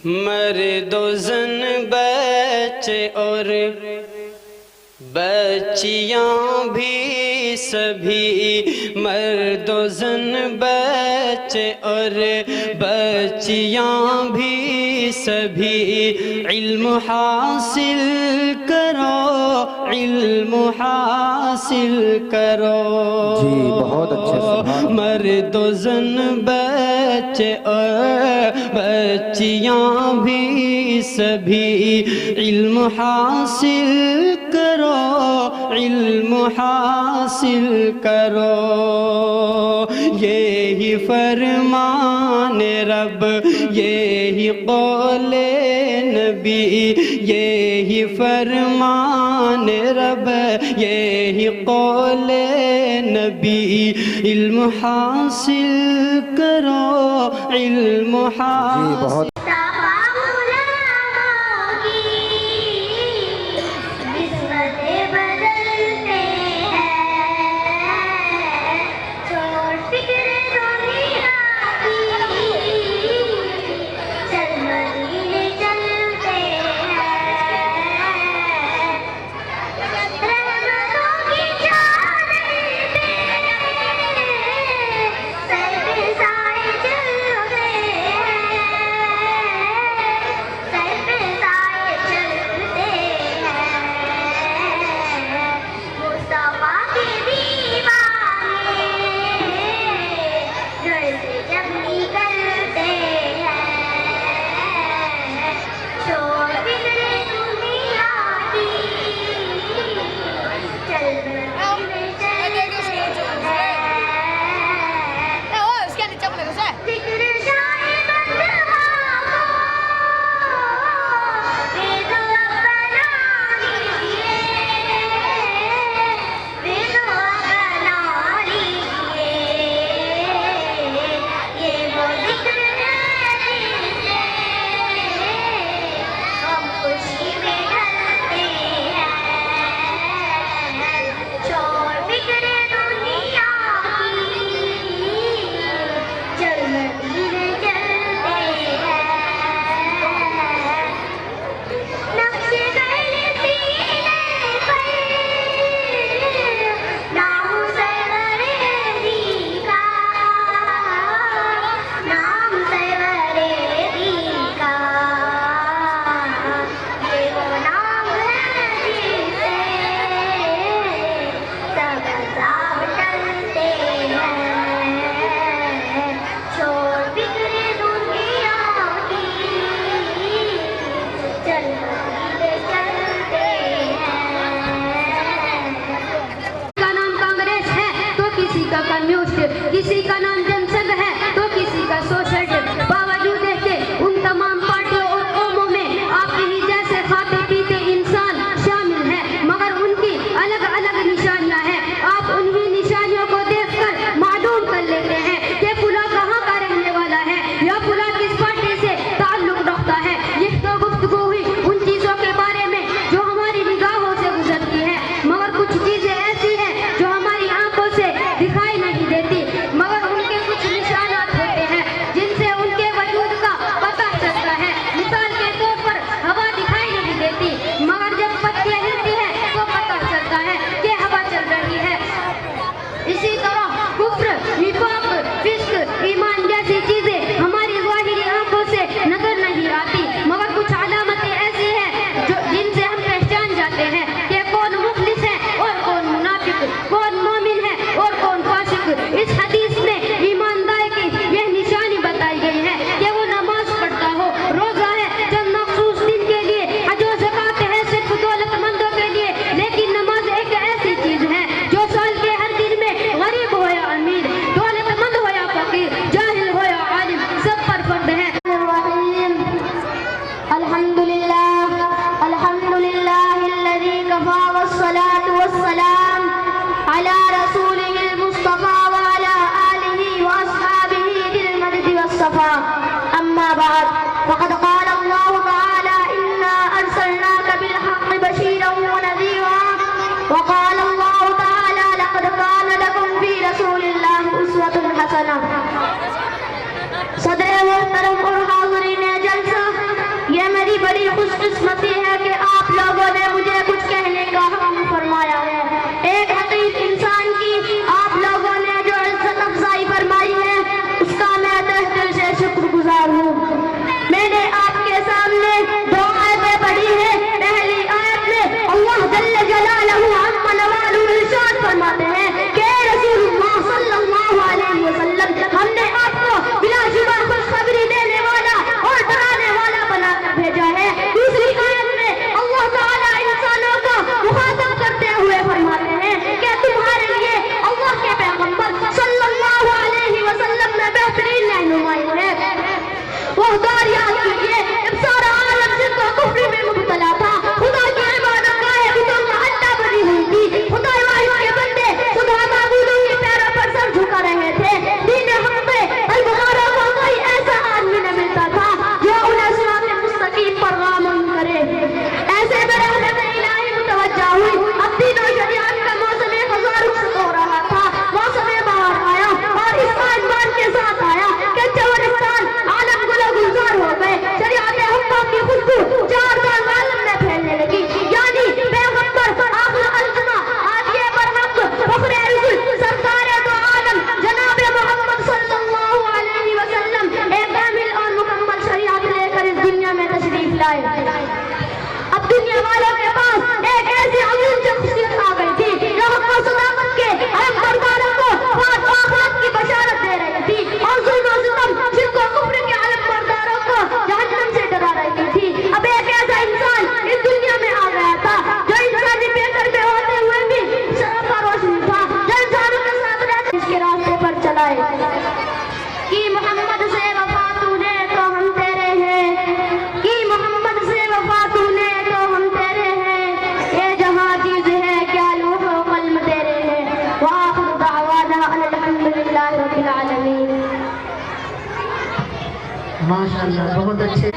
मर्दो ज़न बच्चे और बच्चियाँ भी सभी, मर्दो ज़न बच्चे और बच्चियाँ भी सभी, इल्म हासिल करो, इल्म हासिल करो। जी बहुत अच्छे। मर्दो ज़न बच्चे और बच्चियाँ भी सभी, इल्म हासिल करो, इल्म हासिल करो। यही फरमान रब, यही कौले नबी, यही फरमान रब, यही कौले नबी। इल्म हासिल करो, इल्म हासिल। किसी का नाम जनसंघ है तो किसी का सोशल। बावजूद है कि उन तमाम पार्टियों और कौमों में आपके ही जैसे खाते पीते इंसान शामिल हैं, मगर उनकी अलग अलग निशानियां हैं। आप उन्हीं निशानियों को देखकर मालूम कर लेते हैं कि फुला कहाँ का रहने वाला है या फुला किस पार्टी से ताल्लुक रखता है। यह तो गुफ्तगू हुई उन चीजों के बारे में जो हमारी निगाहों से गुजरती है, मगर कुछ चीजें ऐसी हैं जो हमारी आंखों से दिखाई नहीं देती, मगर उनके कुछ निशानात होते हैं जिनसे उनके वजूद का पता चलता है। मिसाल के तौर पर हवा दिखाई नहीं देती, मगर जब पत्तियां हिलती हैं तो पता चलता है कि हवा चल रही है। इसी तरह कुफ्र, निफाक, फिस्क, ईमान जैसी चीजें हमारी ज़ाहिरी आंखों से नजर नहीं आती, मगर कुछ अलामतें ऐसी हैं जो जिनसे हम पहचान जाते हैं कि कौन मुखलिस है और कौन मुनाफिक, कौन मोमिन है और कौन फासिक। इस हदीस में ईमानदार की यह निशानी बताई गई है कि वो नमाज पढ़ता हो, रोजा है चंद मखसूस दिन के लिए, हज और ज़कात है सिर्फ दौलतमंदों के लिए, लेकिन नमाज एक ऐसी चीज है जो साल के हर दिन में गरीब हो या अमीर, दौलतमंद हो या फकीर, जाहिल हो या आलिम, सब पर फर्ज है। अल्हम्दुलिल्लाह, अल्हम्दुलिल्लाहिल्लज़ी कफ़ा वस्सलातु वस्सलाम अला रसूलिहिल मुस्तफ़ा व अला आलिहि व अस्हाबिहि बिल मदद वस्सफ़ा। अम्मा बाद, फ़क़द क़ाल अल्लाहु तआला इन्ना अर्सलनाका बिल हक़्क़ि बशीरन व नज़ीरा व क़ाल अल्लाहु तआला लक़द कान लकुम फ़ी रसूलिल्लाहि उस्वतुन हसनह। सदर मोहतरम और हाज़रीन जलसा, खुशकिस्मती है कि आप लोगों ने मुझे कुछ कहने का हक फरमाया है। एक हकीक इंसान की आप लोगों ने जो इज्जत अफजाई फरमाई है उसका मैं तहे दिल से शुक्रगुजार हूँ। मैंने आपके सामने दो आयतें पढ़ी है। पहली आयत में अल्लाह जल्ल जलालहू अम्मा नवालुहु इरशाद फरमाते हैं कि रसूलुल्लाह सल्लल्लाहु अलैहि वसल्लम हमने आपको बिलाशुबा खुशखबरी देने वाला और डराने वाला बनाकर भेजा है। दूसरी आयत में अल्लाह ताला इंसानों को मुखातब करते हुए फरमाते हैं कि तुम्हारे लिए अल्लाह के पैगंबर सल्लल्लाहु अलैहि वसल्लम में बेहतरीन रहनुमाई है। वो दौर याद कीजिए जब सारा आलम सिर्फ कुफ्र में मुब्तला था। खुदा की इबादत गाहे बुतों का अड्डा बनी हुई थी। खुदा वाहिद के बंदे खुदा माबूदों के पैरों पर सर झुका रहे थे। दीन हक पे अलबुखारा को कोई ऐसा आदमी न मिलता था जो उन्हें सिरात मुस्तकीम पर गामन करे। ऐसे में रहमत इलाही मुतवज्जा हुई। अब दीन और शरीयत का मौसम खज़ार रुखसत हो रहा था। मौसम बहार आया और इस आसमान के साथ आया कि चौरिस्तान आलम गुलो गुलजार हो गए। शरीयत हक़ की खुशबू चार चांद आलम में फैलने लगी। यानी पैगंबर आखिर अल्तमा आदिए बरहक फखरे रसूल सरकारे दो आलम जनाब मोहम्मद सल्लल्लाहु अलैहि वसल्लम एक कामिल और मुकम्मल शरीयत लेकर इस दुनिया में तशरीफ लाए। अब दुनिया वालों के पास एक ऐसी अजीम शख्सियत आ गई थी जो हक़ और सदाकत के अहम बरदारों को फात और आखिरत की बशारत दे रही थी और जुल्म और सितम शिर्क और कुफ्र के अहम बरदारों को जहन्नम से डरा रही थी। अब एक ऐसा इंसान इस दुनिया में आ गया था जो इंसानी बेहतर में होते हुए भी शर्फ और रोशनी था, जो इंसानों के साथ रहकर इसके रास्ते पर चलाए। कि मोहम्मद से वफा तूने तो हम तेरे हैं, कि मोहम्मद से वफा तूने तो हम तेरे हैं। ये जहाँ चीज है क्या लौह व कलम तेरे हैं। व आखिर दावाना अल्हम्दुलिल्लाहि रब्बिल आलमीन। माशाअल्लाह बहुत अच्छे।